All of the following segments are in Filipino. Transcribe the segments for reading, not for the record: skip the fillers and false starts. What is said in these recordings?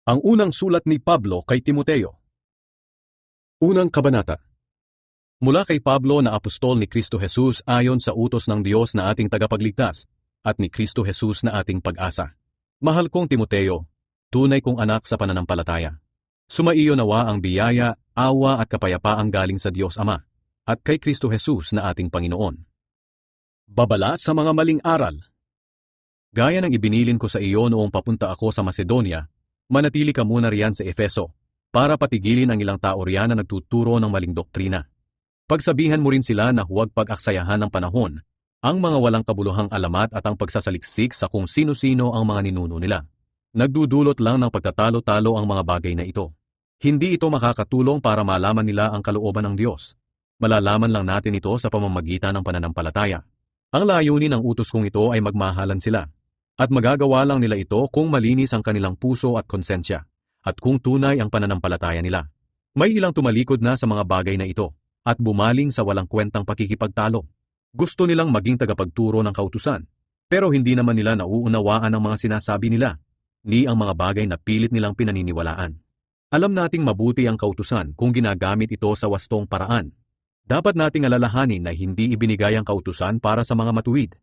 Ang unang sulat ni Pablo kay Timoteo. Unang kabanata. Mula kay Pablo na apostol ni Kristo Jesus ayon sa utos ng Diyos na ating tagapagligtas at ni Kristo Jesus na ating pag-asa. Mahal kong Timoteo, tunay kong anak sa pananampalataya. Sumaiyo nawa ang biyaya, awa at kapayapaang galing sa Diyos Ama at kay Kristo Jesus na ating Panginoon. Babala sa mga maling aral. Gaya ng ibinilin ko sa iyo noong papunta ako sa Macedonia, manatili ka muna riyan sa Efeso para patigilin ang ilang tao riyan na nagtuturo ng maling doktrina. Pagsabihan mo rin sila na huwag pag-aksayahan ng panahon, ang mga walang kabuluhang alamat at ang pagsasaliksik sa kung sino-sino ang mga ninuno nila. Nagdudulot lang ng pagtatalo-talo ang mga bagay na ito. Hindi ito makakatulong para malaman nila ang kalooban ng Diyos. Malalaman lang natin ito sa pamamagitan ng pananampalataya. Ang layunin ng utos kong ito ay magmahalan sila. At magagawa lang nila ito kung malinis ang kanilang puso at konsensya, at kung tunay ang pananampalataya nila. May ilang tumalikod na sa mga bagay na ito, at bumaling sa walang kwentang pakikipagtalo. Gusto nilang maging tagapagturo ng kautusan, pero hindi naman nila nauunawaan ang mga sinasabi nila, ni ang mga bagay na pilit nilang pinaniniwalaan. Alam nating mabuti ang kautusan kung ginagamit ito sa wastong paraan. Dapat nating alalahanin na hindi ibinigay ang kautusan para sa mga matuwid,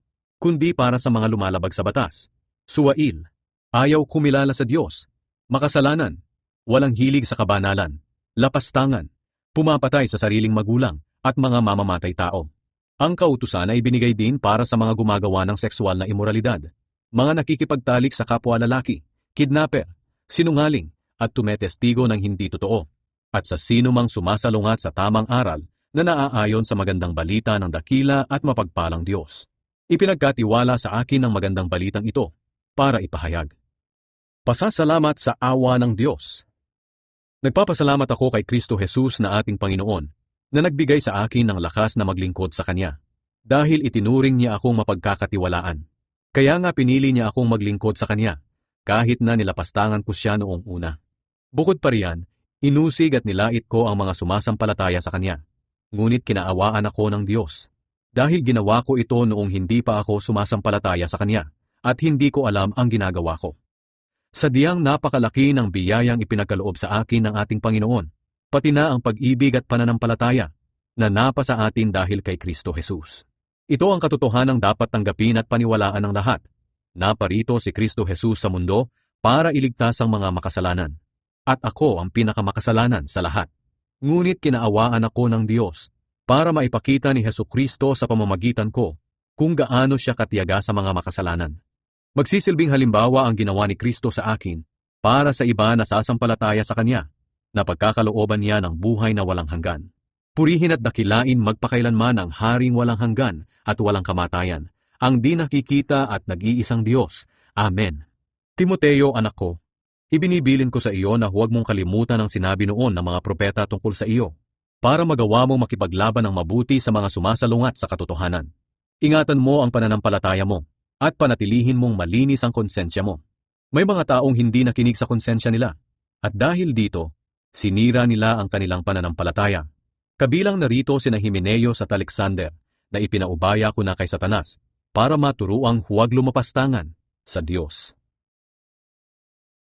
kundi para sa mga lumalabag sa batas. Suwail, ayaw kumilala sa Diyos, makasalanan, walang hilig sa kabanalan, lapastangan, pumapatay sa sariling magulang, at mga mamamatay tao. Ang kautusan ay binigay din para sa mga gumagawa ng sexual na imoralidad, mga nakikipagtalik sa kapwa lalaki, kidnapper, sinungaling, at tumetestigo ng hindi totoo, at sa sino mang sumasalungat sa tamang aral na naaayon sa magandang balita ng dakila at mapagpalang Diyos. Ipinagkatiwala sa akin ang magandang balitang ito para ipahayag. Pasasalamat sa awa ng Diyos. Nagpapasalamat ako kay Kristo Jesus na ating Panginoon na nagbigay sa akin ng lakas na maglingkod sa Kanya dahil itinuring niya akong mapagkakatiwalaan. Kaya nga pinili niya akong maglingkod sa Kanya kahit na nilapastangan ko siya noong una. Bukod pa riyan, inusig at nilait ko ang mga sumasampalataya sa Kanya. Ngunit kinaawaan ako ng Diyos. Dahil ginawa ko ito noong hindi pa ako sumasampalataya sa Kanya, at hindi ko alam ang ginagawa ko. Sadyang napakalaki ng biyayang ipinagkaloob sa akin ng ating Panginoon, pati na ang pag-ibig at pananampalataya na napa sa atin dahil kay Kristo Jesus. Ito ang katotohanang dapat tanggapin at paniwalaan ng lahat. Naparito si Kristo Jesus sa mundo para iligtas ang mga makasalanan. At ako ang pinakamakasalanan sa lahat. Ngunit kinaawaan ako ng Diyos para maipakita ni Hesukristo sa pamamagitan ko kung gaano siya katiyaga sa mga makasalanan. Magsisilbing halimbawa ang ginawa ni Kristo sa akin para sa iba na sasampalataya sa Kanya, na pagkakalooban niya ng buhay na walang hanggan. Purihin at dakilain magpakailanman ang Haring walang hanggan at walang kamatayan, ang di nakikita at nag-iisang Diyos. Amen. Timoteo, anak ko, ibinibilin ko sa iyo na huwag mong kalimutan ang sinabi noon ng mga propeta tungkol sa iyo, para magawa mo makipaglaban ng mabuti sa mga sumasalungat sa katotohanan. Ingatan mo ang pananampalataya mo, at panatilihin mong malinis ang konsensya mo. May mga taong hindi nakinig sa konsensya nila, at dahil dito, sinira nila ang kanilang pananampalataya. Kabilang narito sina Himeneo at Alexander, na ipinaubaya ko na kay Satanas, para maturuang huwag lumapastangan sa Diyos.